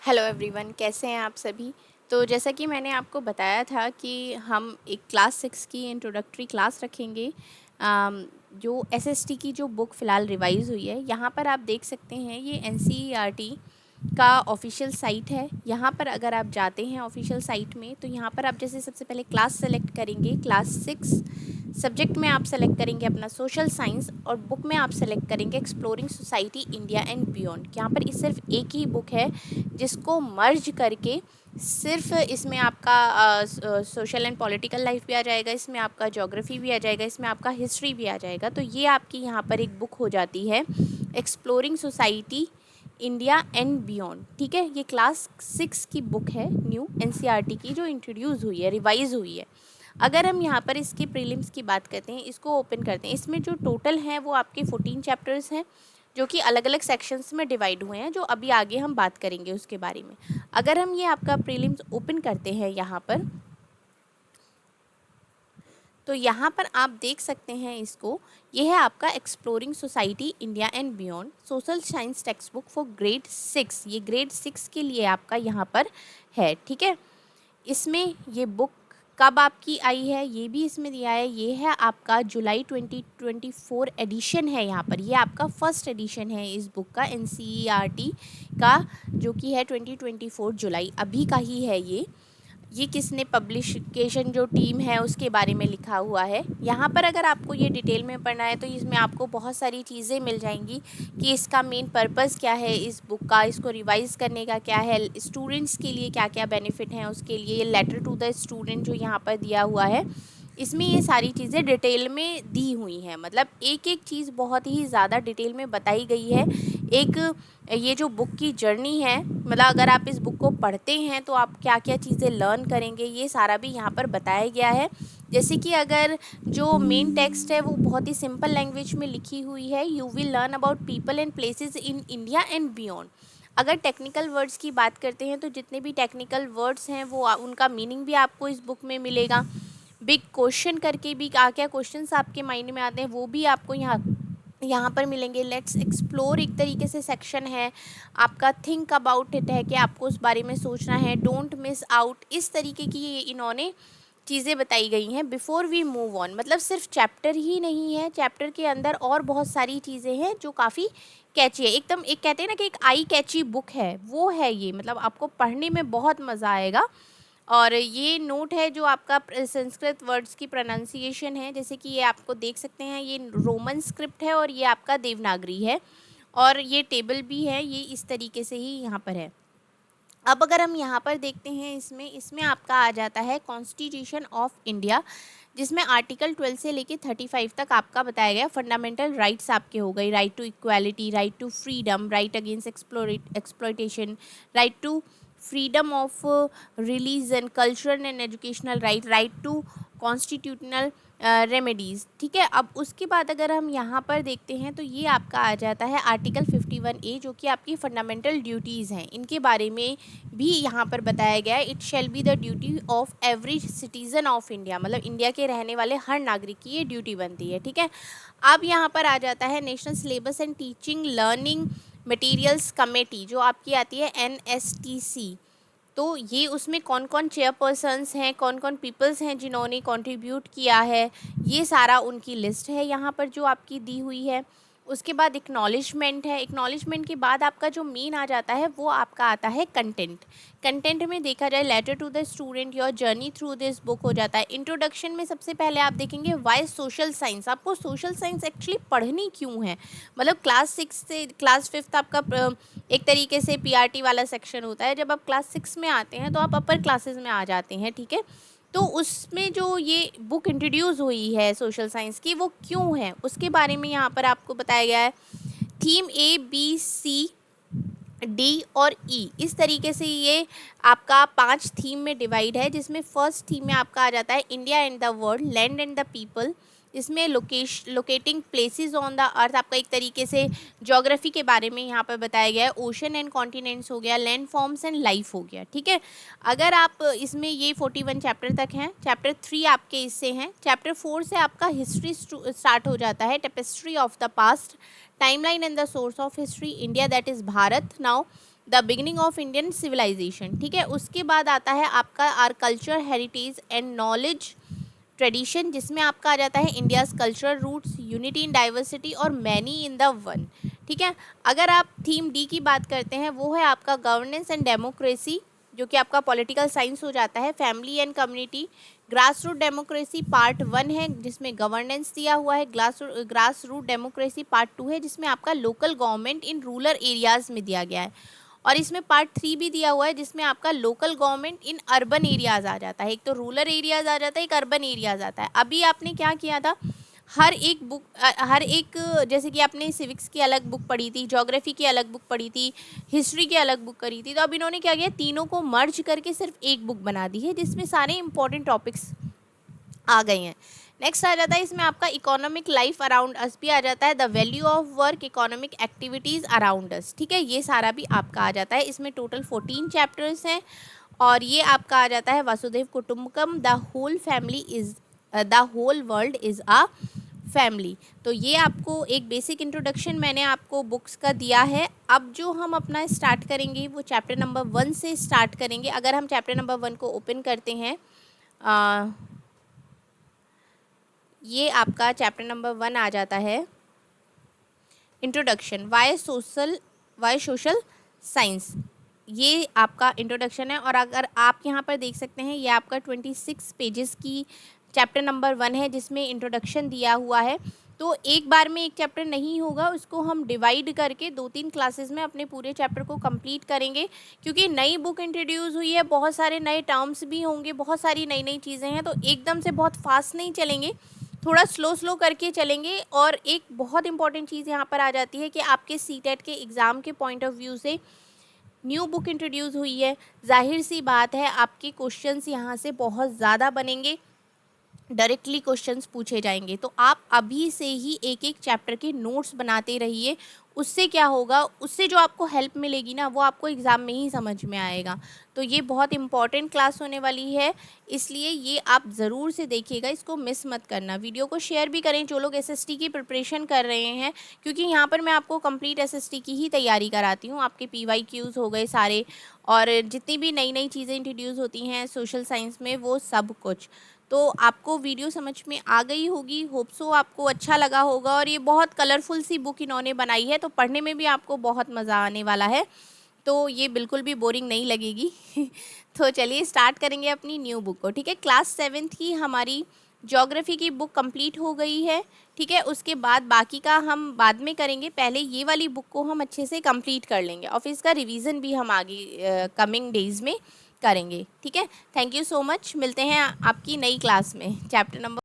Hello everyone, कैसे हैं आप सभी। तो जैसा कि मैंने आपको बताया था कि हम एक क्लास 6 की इंट्रोडक्टरी क्लास रखेंगे। जो एसएसटी की जो बुक फ़िलहाल रिवाइज़ हुई है, यहाँ पर आप देख सकते हैं ये एनसीईआरटी का ऑफिशियल साइट है। यहाँ पर अगर आप जाते हैं ऑफिशियल साइट में, तो यहाँ पर आप जैसे सबसे पहले क्लास सेलेक्ट करेंगे, क्लास 6 सब्जेक्ट में आप सेलेक्ट करेंगे अपना सोशल साइंस, और बुक में आप सेलेक्ट करेंगे exploring society India and beyond. यहाँ पर इस सिर्फ एक ही बुक है जिसको मर्ज करके सिर्फ इसमें आपका सोशल एंड पॉलिटिकल लाइफ भी आ जाएगा, इसमें आपका ज्योग्राफी भी आ जाएगा, इसमें आपका हिस्ट्री भी आ जाएगा। तो ये आपकी यहाँ पर एक बुक हो जाती है exploring society India and beyond. ठीक है, ये क्लास 6 की बुक है, न्यू एनसीईआरटी की, जो इंट्रोड्यूस हुई है, रिवाइज हुई है। अगर हम यहाँ पर इसके प्रीलिम्स की बात करते हैं, इसको ओपन करते हैं, इसमें जो टोटल हैं वो आपके 14 चैप्टर्स हैं, जो कि अलग अलग सेक्शंस में डिवाइड हुए हैं, जो अभी आगे हम बात करेंगे उसके बारे में। अगर हम ये आपका प्रीलिम्स ओपन करते हैं यहाँ पर, तो यहाँ पर आप देख सकते हैं इसको, ये है आपका exploring society India and beyond social science text book for grade 6। ये ग्रेड 6 के लिए आपका यहाँ पर है। ठीक है, इसमें ये बुक कब आपकी आई है ये भी इसमें दिया है। ये है आपका जुलाई 2024 एडिशन है। यहाँ पर ये आपका फर्स्ट एडिशन है इस बुक का, एनसीईआरटी का, जो कि है 2024 जुलाई, अभी का ही है ये किसने पब्लिकेशन जो टीम है उसके बारे में लिखा हुआ है। यहाँ पर अगर आपको ये डिटेल में पढ़ना है तो इसमें आपको बहुत सारी चीज़ें मिल जाएंगी कि इसका मेन पर्पस क्या है इस बुक का, इसको रिवाइज़ करने का क्या है, स्टूडेंट्स के लिए क्या क्या बेनिफिट हैं उसके लिए, ये लेटर टू द स्टूडेंट जो यहाँ पर दिया हुआ है, इसमें ये सारी चीज़ें डिटेल में दी हुई हैं। मतलब एक एक चीज़ बहुत ही ज़्यादा डिटेल में बताई गई है। एक ये जो बुक की जर्नी है, मतलब अगर आप इस बुक को पढ़ते हैं तो आप क्या क्या चीज़ें लर्न करेंगे, ये सारा भी यहाँ पर बताया गया है। जैसे कि अगर जो मेन टेक्स्ट है वो बहुत ही सिंपल लैंग्वेज में लिखी हुई है, you will learn about people and places in India and beyond. अगर टेक्निकल वर्ड्स की बात करते हैं तो जितने भी टेक्निकल वर्ड्स हैं वो उनका मीनिंग भी आपको इस बुक में मिलेगा। बिग क्वेश्चन करके भी क्या क्या क्वेश्चंस आपके माइंड में आते हैं वो भी आपको यहाँ पर मिलेंगे। लेट्स एक्सप्लोर एक तरीके से सेक्शन है आपका, थिंक अबाउट इट है कि आपको उस बारे में सोचना है, डोंट मिस आउट, इस तरीके की ये इन्होंने चीज़ें बताई गई हैं। बिफोर वी मूव ऑन, मतलब सिर्फ चैप्टर ही नहीं है, चैप्टर के अंदर और बहुत सारी चीज़ें हैं जो काफ़ी कैची है, एकदम एक कहते हैं ना कि एक आई कैची बुक है, वो है ये। मतलब आपको पढ़ने में बहुत मज़ा आएगा। और ये नोट है जो आपका संस्कृत वर्ड्स की प्रोनाउंसिएशन है, जैसे कि ये आपको देख सकते हैं, ये रोमन स्क्रिप्ट है और ये आपका देवनागरी है, और ये टेबल भी है, ये इस तरीके से ही यहाँ पर है। अब अगर हम यहाँ पर देखते हैं, इसमें इसमें आपका आ जाता है कॉन्स्टिट्यूशन ऑफ इंडिया, जिसमें आर्टिकल 12 से लेके 35 तक आपका बताया गया फंडामेंटल राइट्स आपके हो गए, right to equality, right to freedom, right against exploitation, right to freedom of religion, cultural and educational right, right to constitutional remedies. ठीक है, अब उसके बाद अगर हम यहाँ पर देखते हैं तो ये आपका आ जाता है आर्टिकल 51A, जो कि आपकी फंडामेंटल ड्यूटीज़ हैं, इनके बारे में भी यहाँ पर बताया गया है। It shall be the duty of every citizen of India, मतलब इंडिया के रहने वाले हर नागरिक की ये ड्यूटी बनती है। ठीक है, अब यहाँ पर आ जाता है national syllabus and teaching learning materials committee, जो आपकी आती है NSTC। तो ये उसमें कौन कौन चेयरपर्सन्स हैं, कौन कौन पीपल्स हैं जिन्होंने कंट्रीब्यूट किया है, ये सारा उनकी लिस्ट है यहाँ पर जो आपकी दी हुई है। उसके बाद एक्नॉलेजमेंट है, एक्नॉलेजमेंट के बाद आपका जो मेन आ जाता है वो आपका आता है कंटेंट। कंटेंट में देखा जाए letter to the student, your journey through this book हो जाता है। इंट्रोडक्शन में सबसे पहले आप देखेंगे वाई सोशल साइंस, आपको सोशल साइंस एक्चुअली पढ़नी क्यों है। मतलब क्लास 6 से क्लास 5 आपका एक तरीके से PRT वाला सेक्शन होता है, जब आप क्लास 6 में आते हैं तो आप अपर क्लासेस में आ जाते हैं। ठीक है, तो उसमें जो ये बुक इंट्रोड्यूस हुई है सोशल साइंस की, वो क्यों है उसके बारे में यहाँ पर आपको बताया गया है। Theme A B C D और E, इस तरीके से ये आपका 5 थीम में डिवाइड है, जिसमें फर्स्ट थीम में आपका आ जाता है India and the world, land and the people. इसमें locating places on the earth, आपका एक तरीके से ज्योग्राफी के बारे में यहाँ पर बताया गया है। ओशन एंड कॉन्टिनेंट्स हो गया, लैंड फॉर्म्स एंड लाइफ हो गया। ठीक है, अगर आप इसमें ये 41 चैप्टर तक हैं, चैप्टर 3 आपके इससे हैं, चैप्टर 4 से आपका हिस्ट्री स्टार्ट हो जाता है, tapestry of the past, timeline and the source of history, India that is Bharat now, the beginning of Indian civilisation, ठीक है। उसके बाद आता है आपका art culture, heritage and knowledge tradition, जिसमें आपका आ जाता है India's cultural roots, unity in diversity और मैनी इन द वन, ठीक है। अगर आप थीम डी की बात करते हैं, वो है आपका गवर्नेंस एंड डेमोक्रेसी, जो कि आपका पॉलिटिकल साइंस हो जाता है। Family and community, grass root democracy part 1 है जिसमें गवर्नेंस दिया हुआ है। ग्रास रूट डेमोक्रेसी पार्ट 2 है जिसमें आपका local government in rural areas में दिया गया है। और इसमें पार्ट 3 भी दिया हुआ है जिसमें आपका local government in urban areas आ जाता है। एक तो रूरल एरियाज़ आ जाता है, एक अर्बन एरियाज़ आता है। अभी आपने क्या किया था, हर एक बुक हर एक, जैसे कि आपने सिविक्स की अलग बुक पढ़ी थी, ज्योग्राफी की अलग बुक पढ़ी थी, हिस्ट्री की अलग बुक करी थी, तो अब इन्होंने क्या किया, तीनों को मर्ज करके सिर्फ एक बुक बना दी है जिसमें सारे इंपॉर्टेंट टॉपिक्स आ गए हैं। नेक्स्ट आ जाता है इसमें आपका इकोनॉमिक लाइफ अराउंड अस भी आ जाता है, the value of work, economic activities around us, ठीक है। ये सारा भी आपका आ जाता है। इसमें टोटल 14 चैप्टर्स हैं और ये आपका आ जाता है वसुधैव कुटुंबकम, the whole family is the whole world is a family. तो ये आपको एक बेसिक इंट्रोडक्शन मैंने आपको बुक्स का दिया है। अब जो हम अपना स्टार्ट करेंगे वो चैप्टर नंबर 1 से स्टार्ट करेंगे। अगर हम चैप्टर नंबर 1 को ओपन करते हैं, ये आपका चैप्टर नंबर 1 आ जाता है इंट्रोडक्शन, वाई सोशल साइंस, ये आपका इंट्रोडक्शन है। और अगर आप यहाँ पर देख सकते हैं, ये आपका 26 पेजेस की चैप्टर नंबर 1 है जिसमें इंट्रोडक्शन दिया हुआ है। तो एक बार में एक चैप्टर नहीं होगा, उसको हम डिवाइड करके 2-3 क्लासेस में अपने पूरे चैप्टर को कंप्लीट करेंगे, क्योंकि नई बुक इंट्रोड्यूस हुई है, बहुत सारे नए टर्म्स भी होंगे, बहुत सारी नई नई चीज़ें हैं, तो एकदम से बहुत फास्ट नहीं चलेंगे, थोड़ा स्लो करके चलेंगे। और एक बहुत इंपॉर्टेंट चीज़ यहाँ पर आ जाती है कि आपके सीटेट के एग्ज़ाम के पॉइंट ऑफ व्यू से न्यू बुक इंट्रोड्यूस हुई है, जाहिर सी बात है आपके क्वेश्चंस यहाँ से बहुत ज़्यादा बनेंगे, डायरेक्टली क्वेश्चंस पूछे जाएंगे। तो आप अभी से ही एक एक चैप्टर के नोट्स बनाते रहिए। उससे क्या होगा, उससे जो आपको हेल्प मिलेगी ना, वो आपको एग्ज़ाम में ही समझ में आएगा। तो ये बहुत इंपॉर्टेंट क्लास होने वाली है, इसलिए ये आप ज़रूर से देखिएगा, इसको मिस मत करना। वीडियो को शेयर भी करें जो लोग एसएसटी की प्रिपरेशन कर रहे हैं, क्योंकि यहाँ पर मैं आपको कंप्लीट एसएसटी की ही तैयारी कराती हूँ। आपके PYQs हो गए सारे, और जितनी भी नई नई चीज़ें इंट्रोड्यूस होती हैं सोशल साइंस में, वो सब कुछ। तो आपको वीडियो समझ में आ गई होगी, होप सो आपको अच्छा लगा होगा। और ये बहुत कलरफुल सी बुक इन्होंने बनाई है, तो पढ़ने में भी आपको बहुत मज़ा आने वाला है, तो ये बिल्कुल भी बोरिंग नहीं लगेगी। तो चलिए स्टार्ट करेंगे अपनी न्यू बुक को, ठीक है। क्लास 7th की हमारी ज्योग्राफी की बुक कंप्लीट हो गई है, ठीक है। उसके बाद बाकी का हम बाद में करेंगे, पहले ये वाली बुक को हम अच्छे से कंप्लीट कर लेंगे और फिर इसका रिवीजन भी हम आगे कमिंग डेज़ में करेंगे, ठीक है। थैंक यू सो मच, मिलते हैं आपकी नई क्लास में चैप्टर नंबर